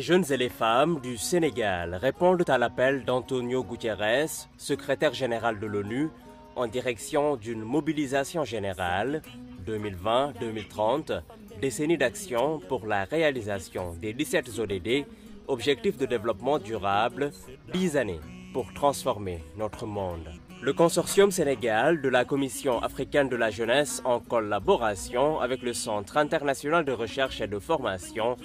jeunes et les femmes du Sénégal répondent à l'appel d'Antonio Guterres, secrétaire général de l'ONU, en direction d'une mobilisation générale 2020-2030, décennie d'action pour la réalisation des 17 ODD, Objectifs de développement durable, 10 années pour transformer notre monde. Le consortium Sénégal de la Commission africaine de la jeunesse, en collaboration avec le Centre international de recherche et de formation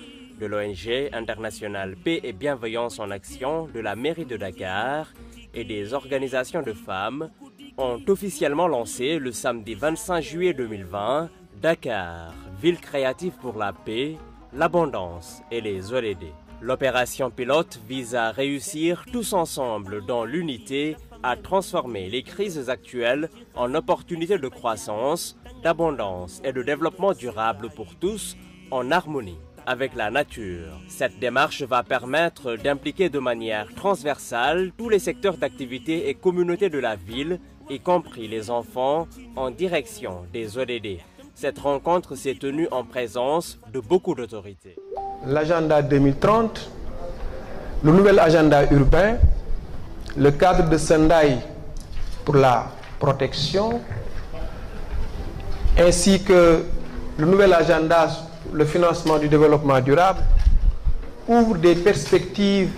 de l'ONG internationale Paix et Bienveillance en Action de la mairie de Dakar et des organisations de femmes, ont officiellement lancé le samedi 25 juillet 2020 Dakar, ville créative pour la paix, l'abondance et les ODD. L'opération pilote vise à réussir tous ensemble dans l'unité à transformer les crises actuelles en opportunités de croissance, d'abondance et de développement durable pour tous en harmonie avec la nature. Cette démarche va permettre d'impliquer de manière transversale tous les secteurs d'activité et communautés de la ville, y compris les enfants, en direction des ODD. Cette rencontre s'est tenue en présence de beaucoup d'autorités. L'agenda 2030, le nouvel agenda urbain, le cadre de Sendai pour la protection, ainsi que le nouvel agenda, le financement du développement durable, ouvrent des perspectives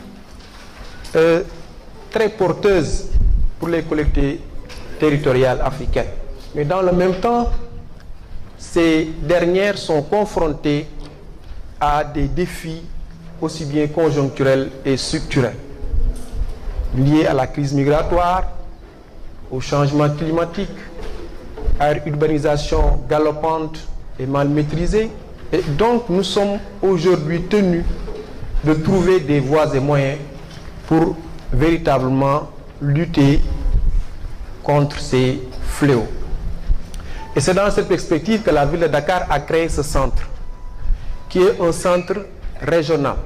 très porteuses pour les collectivités territoriales africaines. Mais dans le même temps, ces dernières sont confrontées à des défis aussi bien conjoncturels et structurels, liés à la crise migratoire, au changement climatique, à une urbanisation galopante et mal maîtrisée. Et donc nous sommes aujourd'hui tenus de trouver des voies et moyens pour véritablement lutter contre ces fléaux. Et c'est dans cette perspective que la ville de Dakar a créé ce centre, qui est un centre régional.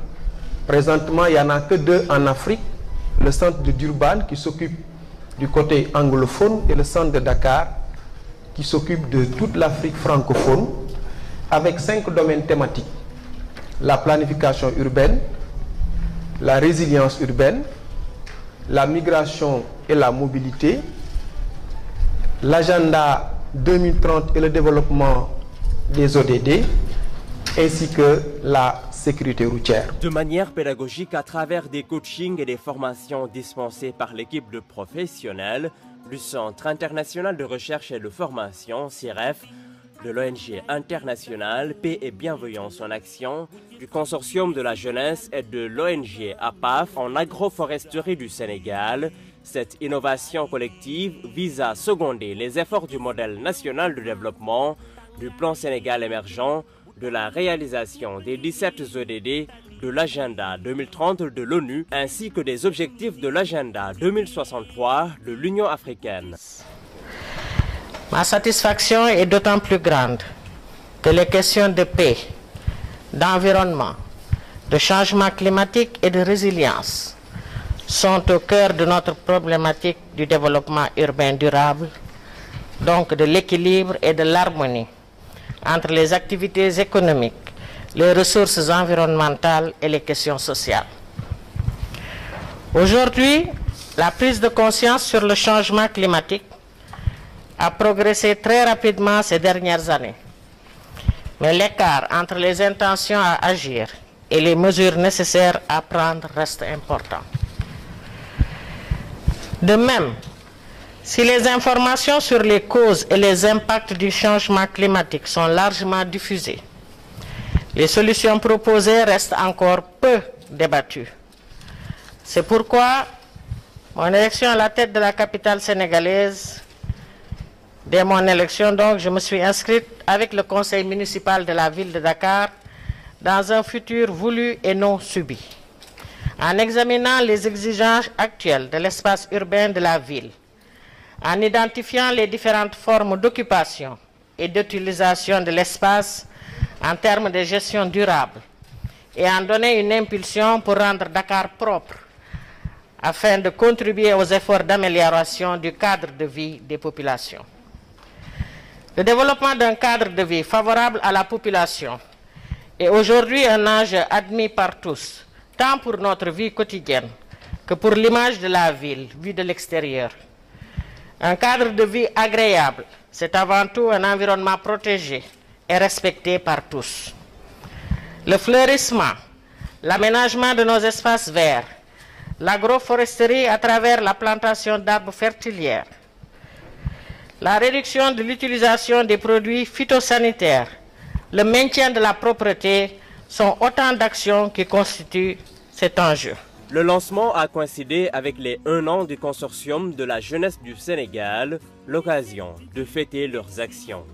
Présentement, il n'y en a que 2 en Afrique, le centre de Durban qui s'occupe du côté anglophone et le centre de Dakar qui s'occupe de toute l'Afrique francophone, avec 5 domaines thématiques: la planification urbaine, la résilience urbaine, la migration et la mobilité, l'agenda 2030 et le développement des ODD, ainsi que la sécurité routière. De manière pédagogique, à travers des coachings et des formations dispensées par l'équipe de professionnels du Centre international de recherche et de formation, CIREF, de l'ONG internationale Paix et Bienveillance en Action, du Consortium de la jeunesse et de l'ONG APAF en agroforesterie du Sénégal, cette innovation collective vise à seconder les efforts du modèle national de développement, du plan Sénégal émergent, de la réalisation des 17 ODD, de l'agenda 2030 de l'ONU, ainsi que des objectifs de l'agenda 2063 de l'Union africaine. Ma satisfaction est d'autant plus grande que les questions de paix, d'environnement, de changement climatique et de résilience sont au cœur de notre problématique du développement urbain durable, donc de l'équilibre et de l'harmonie entre les activités économiques, les ressources environnementales et les questions sociales. Aujourd'hui, la prise de conscience sur le changement climatique a progressé très rapidement ces dernières années. Mais l'écart entre les intentions à agir et les mesures nécessaires à prendre reste important. De même, si les informations sur les causes et les impacts du changement climatique sont largement diffusées, les solutions proposées restent encore peu débattues. C'est pourquoi mon élection à la tête de la capitale sénégalaise, dès mon élection donc, je me suis inscrite avec le conseil municipal de la ville de Dakar dans un futur voulu et non subi. En examinant les exigences actuelles de l'espace urbain de la ville, en identifiant les différentes formes d'occupation et d'utilisation de l'espace en termes de gestion durable et en donner une impulsion pour rendre Dakar propre afin de contribuer aux efforts d'amélioration du cadre de vie des populations. Le développement d'un cadre de vie favorable à la population est aujourd'hui un enjeu admis par tous, tant pour notre vie quotidienne que pour l'image de la ville vue de l'extérieur. Un cadre de vie agréable, c'est avant tout un environnement protégé et respecté par tous. Le fleurissement, l'aménagement de nos espaces verts, l'agroforesterie à travers la plantation d'arbres fertilières, la réduction de l'utilisation des produits phytosanitaires, le maintien de la propreté sont autant d'actions qui constituent cet enjeu. Le lancement a coïncidé avec les 1 an du consortium de la jeunesse du Sénégal, l'occasion de fêter leurs actions.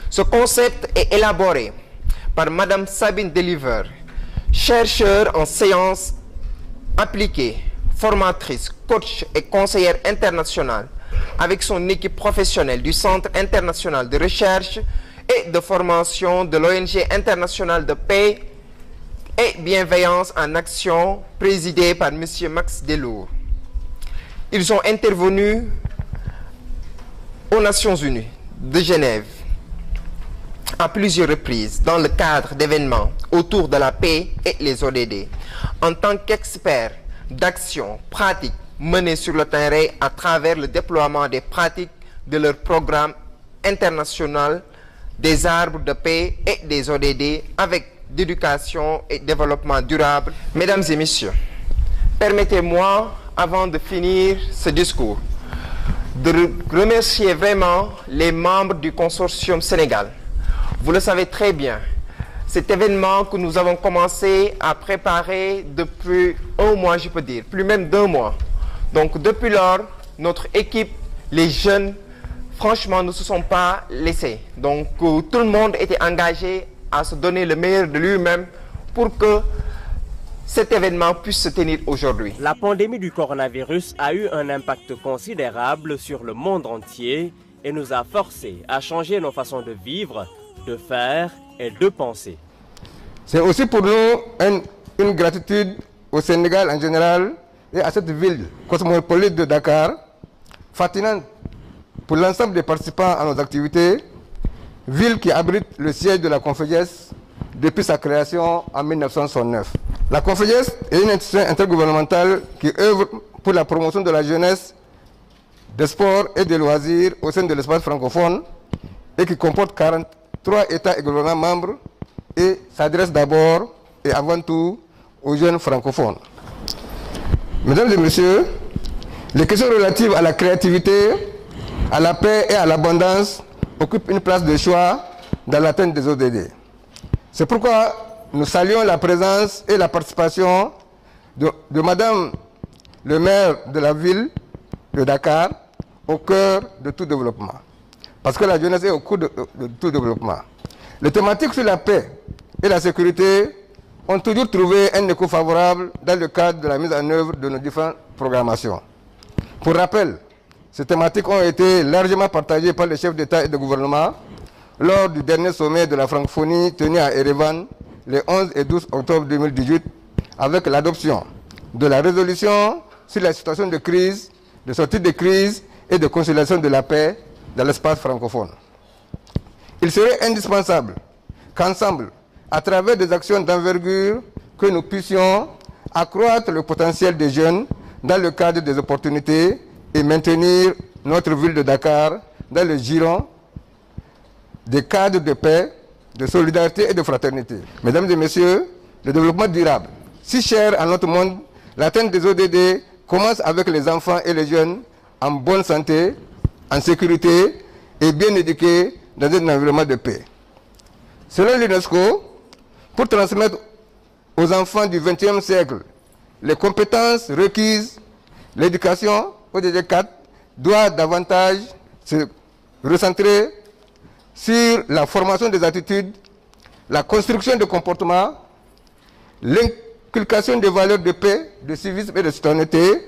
Ce concept est élaboré par Madame Sabine Deliver, chercheure en sciences appliquées, formatrice, coach et conseillère internationale, avec son équipe professionnelle du Centre international de recherche et de formation de l'ONG internationale de paix et bienveillance en action, présidée par M. Max Delour. Ils sont intervenus aux Nations Unies de Genève à plusieurs reprises dans le cadre d'événements autour de la paix et les ODD, en tant qu'experts d'actions pratiques menées sur le terrain à travers le déploiement des pratiques de leur programme international des arbres de paix et des ODD avec d'éducation et développement durable. Mesdames et messieurs, permettez-moi, avant de finir ce discours, de remercier vraiment les membres du consortium Sénégal. Vous le savez très bien, cet événement que nous avons commencé à préparer depuis 1 mois, je peux dire, plus même d'1 mois. Donc depuis lors, notre équipe, les jeunes, franchement, ne se sont pas laissés. Donc tout le monde était engagé à se donner le meilleur de lui-même pour que cet événement puisse se tenir aujourd'hui. La pandémie du coronavirus a eu un impact considérable sur le monde entier et nous a forcés à changer nos façons de vivre, de faire et de penser. C'est aussi pour nous une gratitude au Sénégal en général et à cette ville cosmopolite de Dakar, fascinante pour l'ensemble des participants à nos activités, ville qui abrite le siège de la Confédération depuis sa création en 1969. La Confédération est une institution intergouvernementale qui œuvre pour la promotion de la jeunesse, des sports et des loisirs au sein de l'espace francophone et qui comporte 43 États et gouvernements membres et s'adresse d'abord et avant tout aux jeunes francophones. Mesdames et messieurs, les questions relatives à la créativité, à la paix et à l'abondance occupent une place de choix dans l'atteinte des ODD. C'est pourquoi nous saluons la présence et la participation de Madame le maire de la ville de Dakar au cœur de tout développement. Parce que la jeunesse est au cœur de tout développement. Les thématiques sur la paix et la sécurité ont toujours trouvé un écho favorable dans le cadre de la mise en œuvre de nos différentes programmations. Pour rappel, ces thématiques ont été largement partagées par les chefs d'État et de gouvernement lors du dernier sommet de la francophonie tenu à Erevan les 11 et 12 octobre 2018 avec l'adoption de la résolution sur la situation de crise, de sortie de crise et de conciliation de la paix dans l'espace francophone. Il serait indispensable qu'ensemble, à travers des actions d'envergure, que nous puissions accroître le potentiel des jeunes dans le cadre des opportunités et maintenir notre ville de Dakar dans le giron des cadres de paix, de solidarité et de fraternité. Mesdames et messieurs, le développement durable, si cher à notre monde, l'atteinte des ODD commence avec les enfants et les jeunes en bonne santé, en sécurité et bien éduqués dans un environnement de paix. Selon l'UNESCO, pour transmettre aux enfants du XXe siècle les compétences requises, l'éducation ODD 4 doit davantage se recentrer sur la formation des attitudes, la construction de comportements, l'inculcation des valeurs de paix, de civisme et de citoyenneté,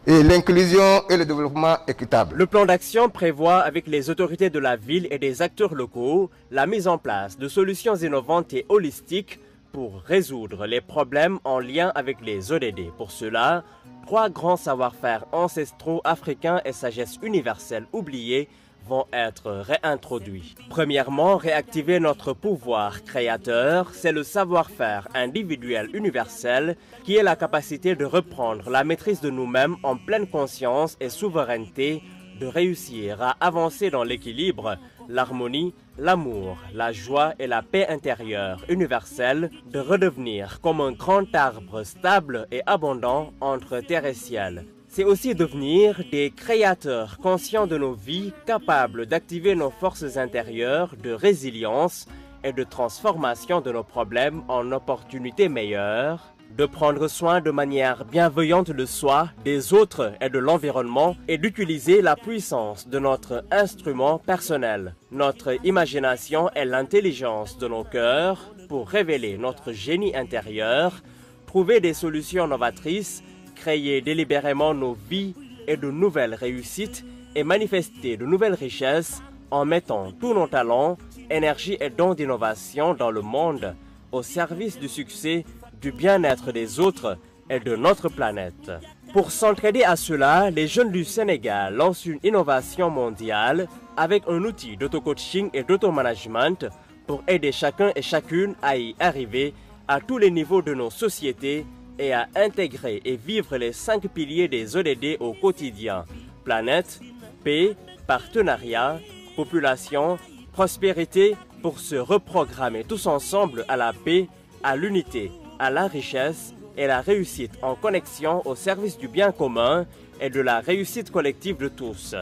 et l'inclusion et le développement équitable. Le plan d'action prévoit, avec les autorités de la ville et des acteurs locaux, la mise en place de solutions innovantes et holistiques pour résoudre les problèmes en lien avec les ODD. Pour cela, 3 grands savoir-faire ancestraux africains et sagesse universelle oubliés vont être réintroduits. Premièrement, réactiver notre pouvoir créateur, c'est le savoir-faire individuel universel qui est la capacité de reprendre la maîtrise de nous-mêmes en pleine conscience et souveraineté, de réussir à avancer dans l'équilibre, l'harmonie, l'amour, la joie et la paix intérieure universelle, de redevenir comme un grand arbre stable et abondant entre terre et ciel. C'est aussi devenir des créateurs conscients de nos vies, capables d'activer nos forces intérieures de résilience et de transformation de nos problèmes en opportunités meilleures, de prendre soin de manière bienveillante de soi, des autres et de l'environnement et d'utiliser la puissance de notre instrument personnel, notre imagination et l'intelligence de nos cœurs pour révéler notre génie intérieur, trouver des solutions novatrices, créer délibérément nos vies et de nouvelles réussites et manifester de nouvelles richesses en mettant tous nos talents, énergie et dons d'innovation dans le monde au service du succès, du bien-être des autres et de notre planète. Pour s'entraider à cela, les jeunes du Sénégal lancent une innovation mondiale avec un outil d'auto-coaching et d'auto-management pour aider chacun et chacune à y arriver à tous les niveaux de nos sociétés et à intégrer et vivre les 5 piliers des ODD au quotidien: planète, paix, partenariat, population, prospérité, pour se reprogrammer tous ensemble à la paix, à l'unité, à la richesse et la réussite en connexion au service du bien commun et de la réussite collective de tous,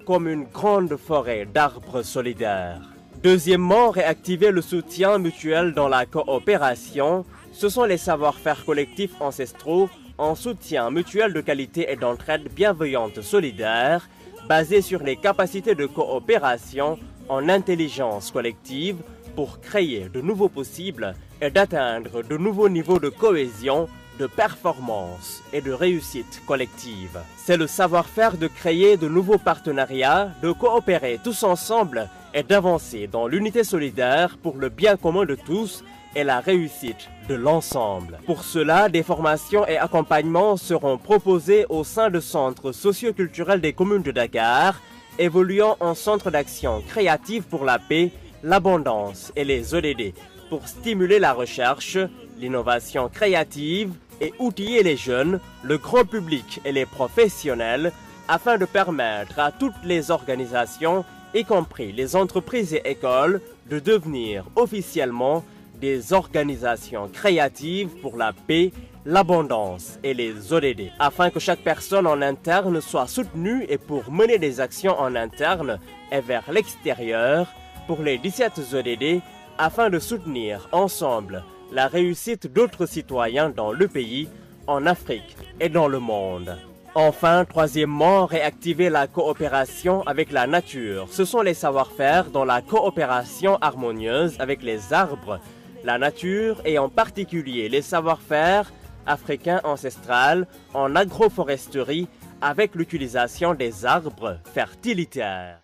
comme une grande forêt d'arbres solidaires. Deuxièmement, réactiver le soutien mutuel dans la coopération. Ce sont les savoir-faire collectifs ancestraux en soutien mutuel de qualité et d'entraide bienveillante solidaire, basés sur les capacités de coopération en intelligence collective pour créer de nouveaux possibles et d'atteindre de nouveaux niveaux de cohésion, de performance et de réussite collective. C'est le savoir-faire de créer de nouveaux partenariats, de coopérer tous ensemble et d'avancer dans l'unité solidaire pour le bien commun de tous et la réussite de l'ensemble. Pour cela, des formations et accompagnements seront proposés au sein de centres socio-culturels des communes de Dakar, évoluant en centres d'action créative pour la paix, l'abondance et les ODD, pour stimuler la recherche, l'innovation créative et outiller les jeunes, le grand public et les professionnels afin de permettre à toutes les organisations, y compris les entreprises et écoles, de devenir officiellement des organisations créatives pour la paix, l'abondance et les ODD, afin que chaque personne en interne soit soutenue et pour mener des actions en interne et vers l'extérieur pour les 17 ODD, afin de soutenir ensemble la réussite d'autres citoyens dans le pays, en Afrique et dans le monde. Enfin, troisièmement, réactiver la coopération avec la nature. Ce sont les savoir-faire dans la coopération harmonieuse avec les arbres, la nature et en particulier les savoir-faire africains ancestrales en agroforesterie avec l'utilisation des arbres fertilitaires.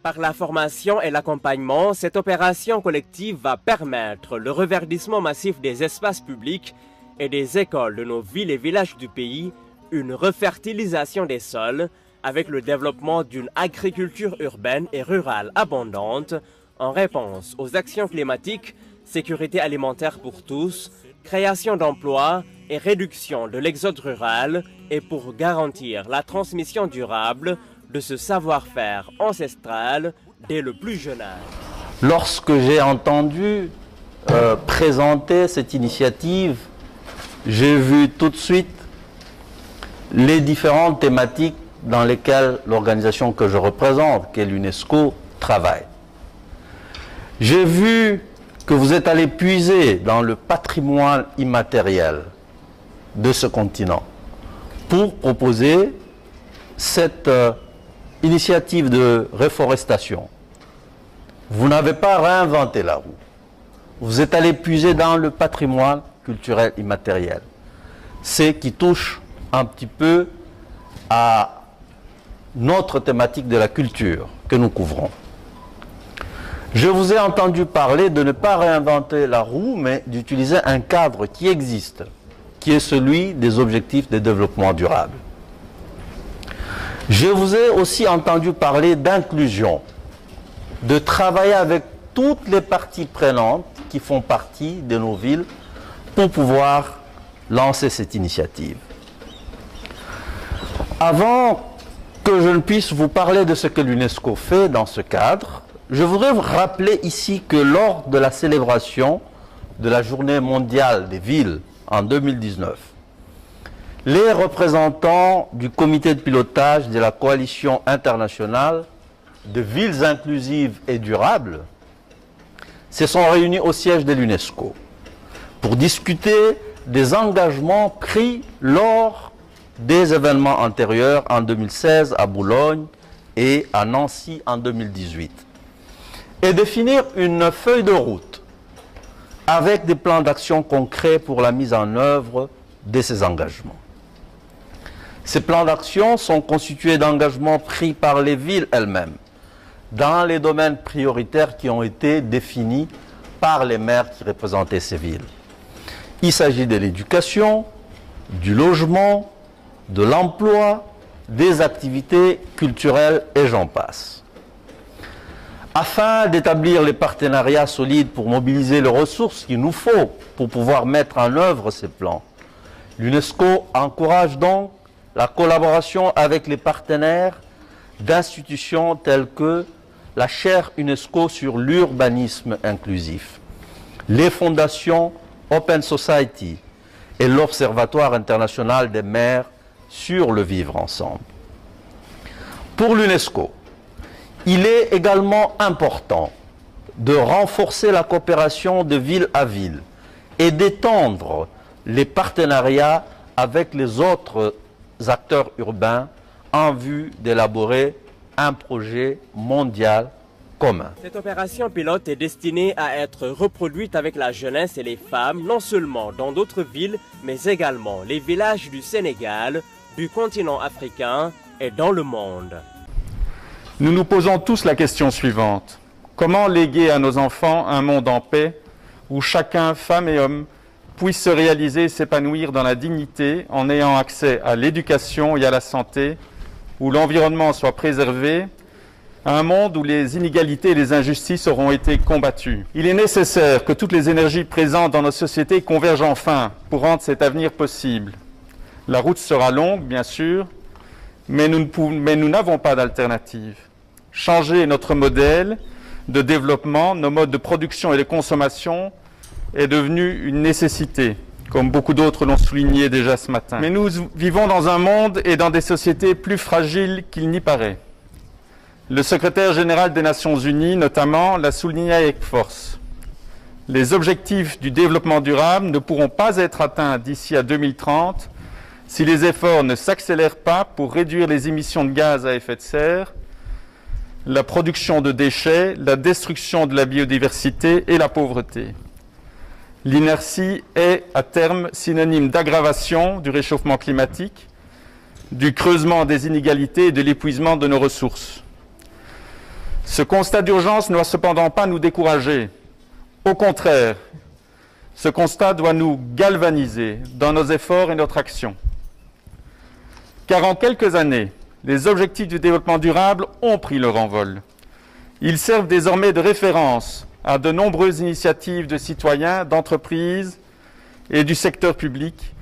Par la formation et l'accompagnement, cette opération collective va permettre le reverdissement massif des espaces publics et des écoles de nos villes et villages du pays, une refertilisation des sols, avec le développement d'une agriculture urbaine et rurale abondante en réponse aux actions climatiques, sécurité alimentaire pour tous, création d'emplois et réduction de l'exode rural, et pour garantir la transmission durable de ce savoir-faire ancestral dès le plus jeune âge. Lorsque j'ai entendu présenter cette initiative, j'ai vu tout de suite les différentes thématiques dans lesquelles l'organisation que je représente, qui est l'UNESCO, travaille. J'ai vu que vous êtes allé puiser dans le patrimoine immatériel de ce continent pour proposer cette initiative de réforestation. Vous n'avez pas réinventé la roue. Vous êtes allé puiser dans le patrimoine culturel immatériel. C'est qui touche un petit peu à notre thématique de la culture que nous couvrons. Je vous ai entendu parler de ne pas réinventer la roue, mais d'utiliser un cadre qui existe, qui est celui des objectifs de développement durable. Je vous ai aussi entendu parler d'inclusion, de travailler avec toutes les parties prenantes qui font partie de nos villes pour pouvoir lancer cette initiative. Avant que je ne puisse vous parler de ce que l'UNESCO fait dans ce cadre, je voudrais vous rappeler ici que lors de la célébration de la Journée mondiale des villes en 2019, les représentants du comité de pilotage de la coalition internationale de villes inclusives et durables se sont réunis au siège de l'UNESCO pour discuter des engagements pris lors des événements antérieurs en 2016 à Boulogne et à Nancy en 2018 et définir une feuille de route avec des plans d'action concrets pour la mise en œuvre de ces engagements. Ces plans d'action sont constitués d'engagements pris par les villes elles-mêmes dans les domaines prioritaires qui ont été définis par les maires qui représentaient ces villes. Il s'agit de l'éducation, du logement, de l'emploi, des activités culturelles et j'en passe. Afin d'établir les partenariats solides pour mobiliser les ressources qu'il nous faut pour pouvoir mettre en œuvre ces plans, l'UNESCO encourage donc la collaboration avec les partenaires d'institutions telles que la chaire UNESCO sur l'urbanisme inclusif, les fondations Open Society et l'Observatoire international des maires sur le vivre ensemble. Pour l'UNESCO, il est également important de renforcer la coopération de ville à ville et d'étendre les partenariats avec les autres acteurs urbains en vue d'élaborer un projet mondial commun. Cette opération pilote est destinée à être reproduite avec la jeunesse et les femmes, non seulement dans d'autres villes, mais également les villages du Sénégal, du continent africain et dans le monde. Nous nous posons tous la question suivante. Comment léguer à nos enfants un monde en paix où chacun, femme et homme, puisse se réaliser et s'épanouir dans la dignité en ayant accès à l'éducation et à la santé, où l'environnement soit préservé, à un monde où les inégalités et les injustices auront été combattues. Il est nécessaire que toutes les énergies présentes dans nos sociétés convergent enfin pour rendre cet avenir possible. La route sera longue, bien sûr, mais nous n'avons pas d'alternative. Changer notre modèle de développement, nos modes de production et de consommation est devenu une nécessité, comme beaucoup d'autres l'ont souligné déjà ce matin. Mais nous vivons dans un monde et dans des sociétés plus fragiles qu'il n'y paraît. Le secrétaire général des Nations Unies, notamment, l'a souligné avec force. Les objectifs du développement durable ne pourront pas être atteints d'ici à 2030 si les efforts ne s'accélèrent pas pour réduire les émissions de gaz à effet de serre, la production de déchets, la destruction de la biodiversité et la pauvreté. L'inertie est, à terme, synonyme d'aggravation du réchauffement climatique, du creusement des inégalités et de l'épuisement de nos ressources. Ce constat d'urgence ne doit cependant pas nous décourager. Au contraire, ce constat doit nous galvaniser dans nos efforts et notre action. Car en quelques années, les objectifs du développement durable ont pris leur envol. Ils servent désormais de référence à de nombreuses initiatives de citoyens, d'entreprises et du secteur public.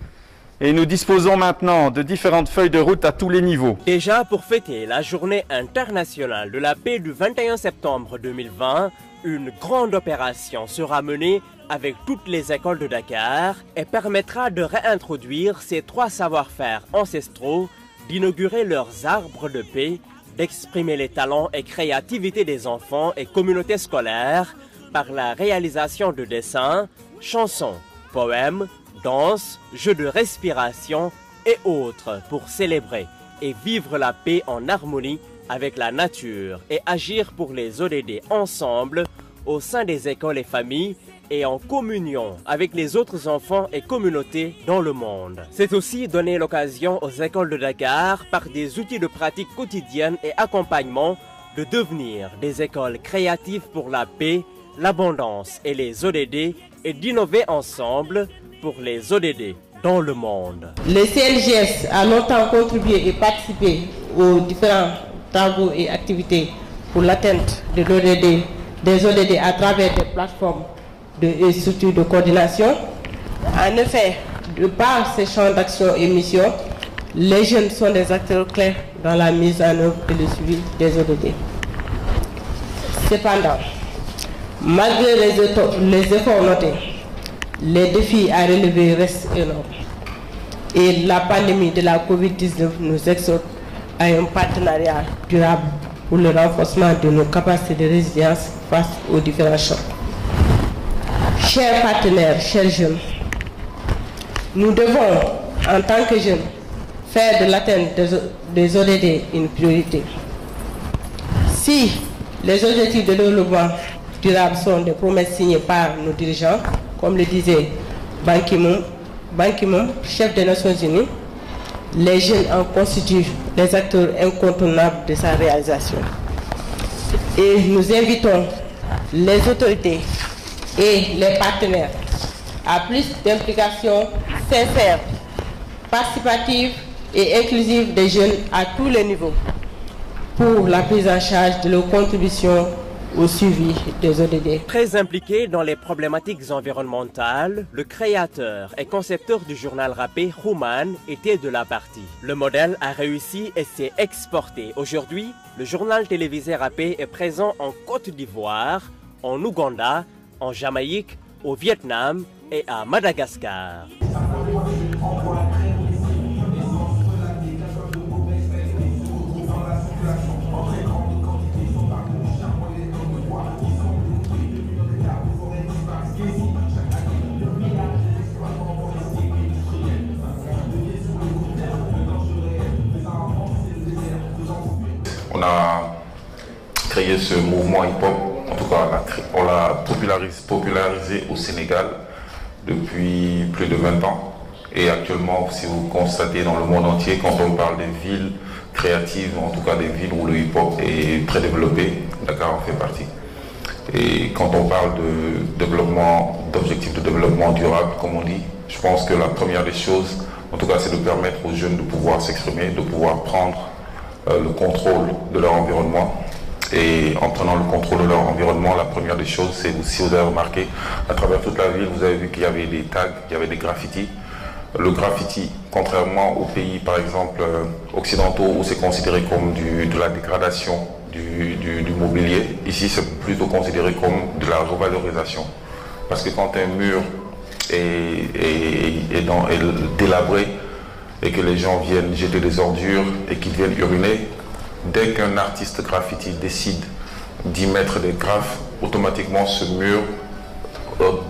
Et nous disposons maintenant de différentes feuilles de route à tous les niveaux. Déjà pour fêter la journée internationale de la paix du 21 septembre 2020, une grande opération sera menée avec toutes les écoles de Dakar et permettra de réintroduire ces 3 savoir-faire ancestraux, d'inaugurer leurs arbres de paix, d'exprimer les talents et créativité des enfants et communautés scolaires par la réalisation de dessins, chansons, poèmes, danses, jeux de respiration et autres pour célébrer et vivre la paix en harmonie avec la nature et agir pour les ODD ensemble au sein des écoles et familles et en communion avec les autres enfants et communautés dans le monde. C'est aussi donner l'occasion aux écoles de Dakar, par des outils de pratique quotidienne et accompagnement, de devenir des écoles créatives pour la paix, l'abondance et les ODD et d'innover ensemble pour les ODD dans le monde. Le CLGS a longtemps contribué et participé aux différents travaux et activités pour l'atteinte de l'ODD, des ODD à travers des plateformes de structures de coordination. En effet, de par ces champs d'action et missions, les jeunes sont des acteurs clés dans la mise en œuvre et le suivi des ODD. Cependant, malgré les efforts notés, les défis à relever restent énormes. Et la pandémie de la COVID-19 nous exhorte à un partenariat durable pour le renforcement de nos capacités de résilience face aux différents chocs. Chers partenaires, chers jeunes, nous devons, en tant que jeunes, faire de l'atteinte des ODD une priorité. Si les objectifs de développement durable sont des promesses signées par nos dirigeants, comme le disait Ban Ki-moon, chef des Nations Unies, les jeunes en constituent les acteurs incontournables de sa réalisation. Et nous invitons les autorités et les partenaires à plus d'implication sincère, participative et inclusive des jeunes à tous les niveaux pour la prise en charge de leurs contributions au suivi des ODD. Très impliqué dans les problématiques environnementales, le créateur et concepteur du journal rappé Rouman était de la partie. Le modèle a réussi et s'est exporté. Aujourd'hui, le journal télévisé rappé est présent en Côte d'Ivoire, en Ouganda, en Jamaïque, au Vietnam et à Madagascar. On a créé ce mouvement hip-hop, en tout cas on l'a popularisé au Sénégal depuis plus de 20 ans. Et actuellement, si vous constatez dans le monde entier, quand on parle des villes créatives, en tout cas des villes où le hip-hop est très développé, Dakar en fait partie. Et quand on parle de développement, d'objectifs de développement durable, comme on dit, je pense que la première des choses, en tout cas, c'est de permettre aux jeunes de pouvoir s'exprimer, de pouvoir prendre le contrôle de leur environnement. Et en prenant le contrôle de leur environnement, la première des choses, c'est, si vous avez remarqué, à travers toute la ville, vous avez vu qu'il y avait des tags, il y avait des graffitis. Le graffiti, contrairement aux pays, par exemple, occidentaux, où c'est considéré comme de la dégradation du mobilier, ici c'est plutôt considéré comme de la revalorisation. Parce que quand un mur est délabré, et que les gens viennent jeter des ordures et qu'ils viennent uriner, dès qu'un artiste graffiti décide d'y mettre des graphes, automatiquement ce mur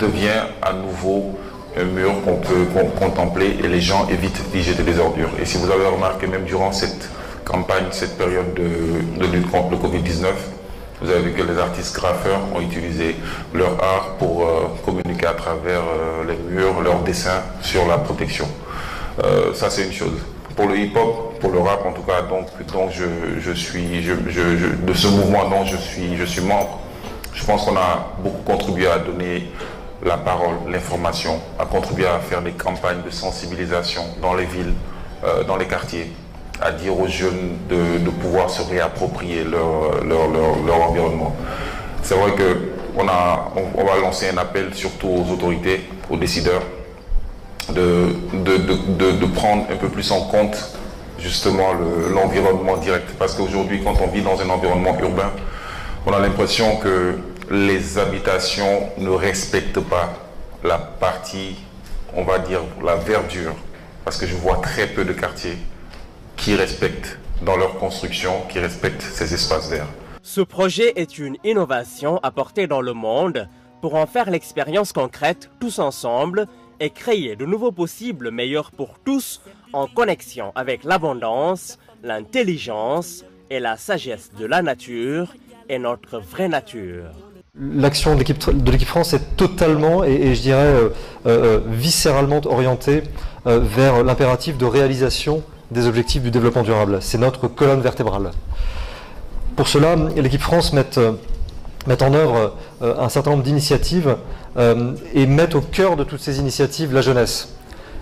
devient à nouveau un mur qu'on peut contempler et les gens évitent d'y jeter des ordures. Et si vous avez remarqué, même durant cette campagne, cette période de lutte contre le Covid-19, vous avez vu que les artistes graffeurs ont utilisé leur art pour communiquer à travers les murs, leurs dessins sur la protection. Ça c'est une chose. Pour le hip-hop, pour le rap en tout cas, donc de ce mouvement dont je suis membre, je pense qu'on a beaucoup contribué à donner la parole, l'information, à contribuer à faire des campagnes de sensibilisation dans les villes, dans les quartiers, à dire aux jeunes de pouvoir se réapproprier leur environnement. C'est vrai que on va lancer un appel surtout aux autorités, aux décideurs, de prendre un peu plus en compte justement l'environnement direct. Parce qu'aujourd'hui, quand on vit dans un environnement urbain, on a l'impression que les habitations ne respectent pas la partie, on va dire, la verdure. Parce que je vois très peu de quartiers qui respectent dans leur construction, qui respectent ces espaces verts. Ce projet est une innovation apportée dans le monde pour en faire l'expérience concrète tous ensemble et créer de nouveaux possibles meilleurs pour tous en connexion avec l'abondance, l'intelligence et la sagesse de la nature et notre vraie nature. L'action de l'équipe France est totalement et je dirais viscéralement orientée vers l'impératif de réalisation des objectifs du développement durable. C'est notre colonne vertébrale. Pour cela, l'équipe France met en œuvre un certain nombre d'initiatives et met au cœur de toutes ces initiatives la jeunesse.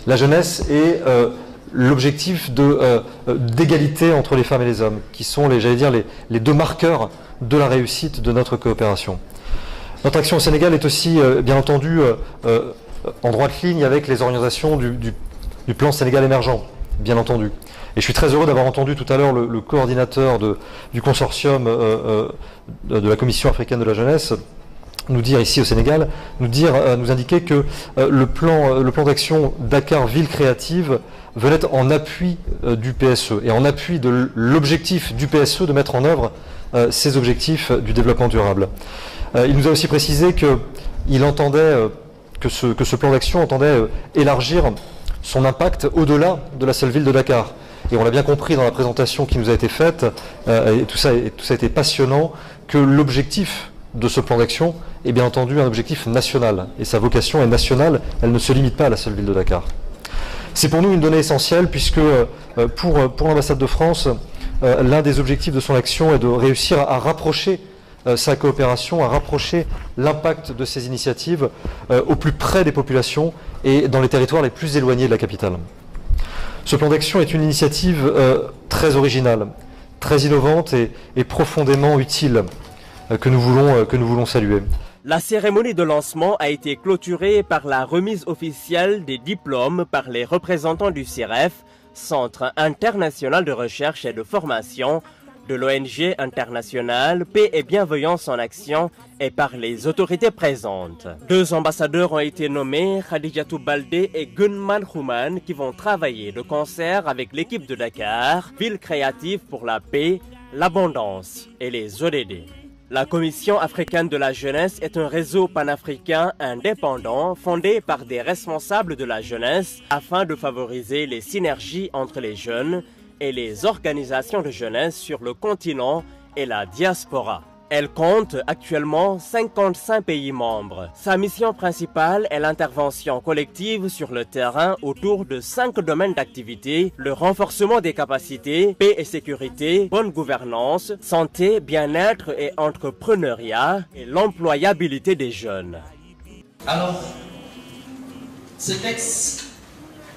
La jeunesse est l'objectif d'égalité entre les femmes et les hommes, qui sont les deux marqueurs de la réussite de notre coopération. Notre action au Sénégal est aussi, bien entendu, en droite ligne avec les orientations du plan Sénégal émergent, bien entendu. Et je suis très heureux d'avoir entendu tout à l'heure le coordinateur du consortium de la Commission africaine de la jeunesse nous dire ici au Sénégal, nous indiquer que le plan d'action Dakar Ville Créative venait en appui du PSE et en appui de l'objectif du PSE de mettre en œuvre ces objectifs du développement durable. Il nous a aussi précisé qu'il entendait, que ce plan d'action entendait élargir son impact au-delà de la seule ville de Dakar. Et on l'a bien compris dans la présentation qui nous a été faite, et tout ça a été passionnant, que l'objectif de ce plan d'action est bien entendu un objectif national. Et sa vocation est nationale, elle ne se limite pas à la seule ville de Dakar. C'est pour nous une donnée essentielle puisque pour l'ambassade de France, l'un des objectifs de son action est de réussir à rapprocher sa coopération, à rapprocher l'impact de ces initiatives au plus près des populations et dans les territoires les plus éloignés de la capitale. Ce plan d'action est une initiative très originale, très innovante et profondément utile que nous voulons saluer. La cérémonie de lancement a été clôturée par la remise officielle des diplômes par les représentants du CIREF, Centre international de recherche et de formation, de l'ONG internationale Paix et Bienveillance en Action et par les autorités présentes. 2 ambassadeurs ont été nommés, Khadijatou Baldé et Gunman Khouman, qui vont travailler de concert avec l'équipe de Dakar, ville créative pour la paix, l'abondance et les ODD. La Commission africaine de la jeunesse est un réseau panafricain indépendant fondé par des responsables de la jeunesse afin de favoriser les synergies entre les jeunes et les organisations de jeunesse sur le continent et la diaspora. Elle compte actuellement 55 pays membres. Sa mission principale est l'intervention collective sur le terrain autour de 5 domaines d'activité: le renforcement des capacités, paix et sécurité, bonne gouvernance, santé, bien-être et entrepreneuriat et l'employabilité des jeunes. Alors, ce texte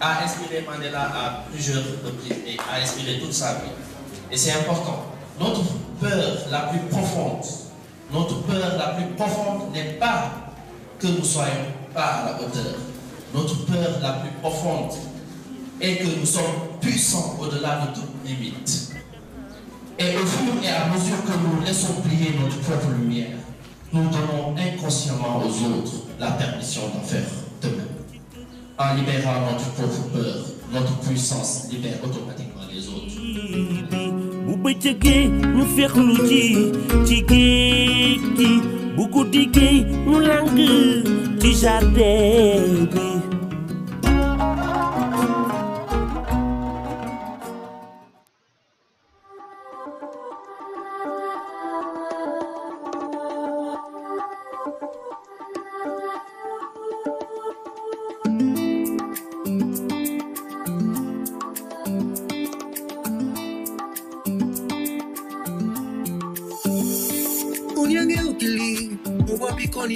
a inspiré Mandela à plusieurs reprises et a inspiré toute sa vie. Et c'est important. Notre peur la plus profonde n'est pas que nous ne soyons pas à la hauteur. Notre peur la plus profonde est que nous sommes puissants au-delà de toute limite. Et au fur et à mesure que nous laissons briller notre propre lumière, nous donnons inconsciemment aux autres la permission d'en faire de même. En libérant notre propre peur, notre puissance libère automatiquement les autres. Bu bëccëgee ñu fexlu ci géej gi bu guddi gi ñu lànk ci jardin bi.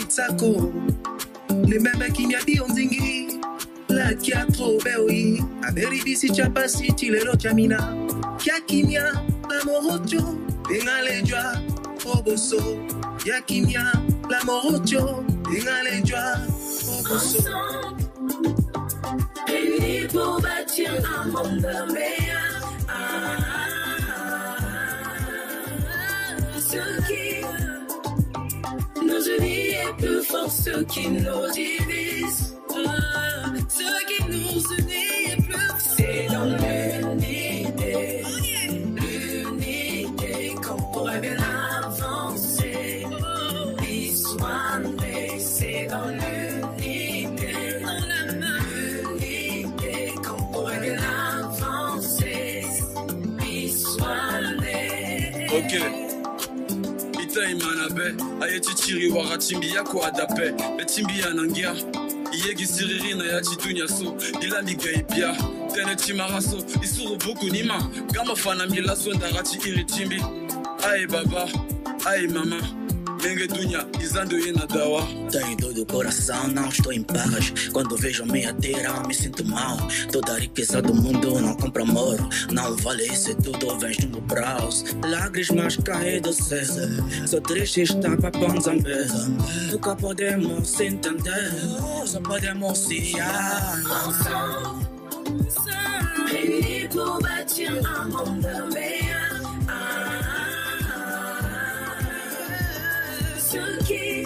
Sako le meme kinya di onzingi la kia trobeoi aberi disi chapa siti le rochamina kia kinya la morocho bengalejwa oboso Yakinia, la morocho, ingale joie. Ensemble, unis pour bâtir un monde meilleur. Ce qui nous unit est plus fort, ce qui nous divise. Ce qui nous unit est plus fort. C'est dans l'unité, l'unité qu'on pourrait bien avancer. Peace one day, c'est dans l'unité, l'unité qu'on pourrait bien avancer. Peace one day. Ok. Imanabe ayeti chiri waratimbi yako adape etimbi yanangia iyegi siriri na yachi dunya so ilami gaibia tene timaraso isuru buku nima gama fana mila so ndarati iritimbi ai baba ai mama Mengue Dunha, Isando e Nadawa. Tenho dor do coração, não estou em paz. Quando vejo a minha terra, me sinto mal. Toda a riqueza do mundo não compra amor. Não vale isso tudo, vens no braço. Lágrimas caem do céu. Sou triste, está papão zambé. Nunca podemos se entender. Só podemos se amar. Unis pour bâtir un monde meilleur. Ce qui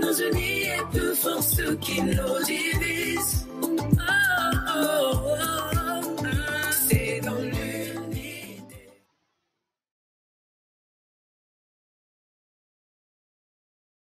nous unit est plus fort, ce qui nous divise.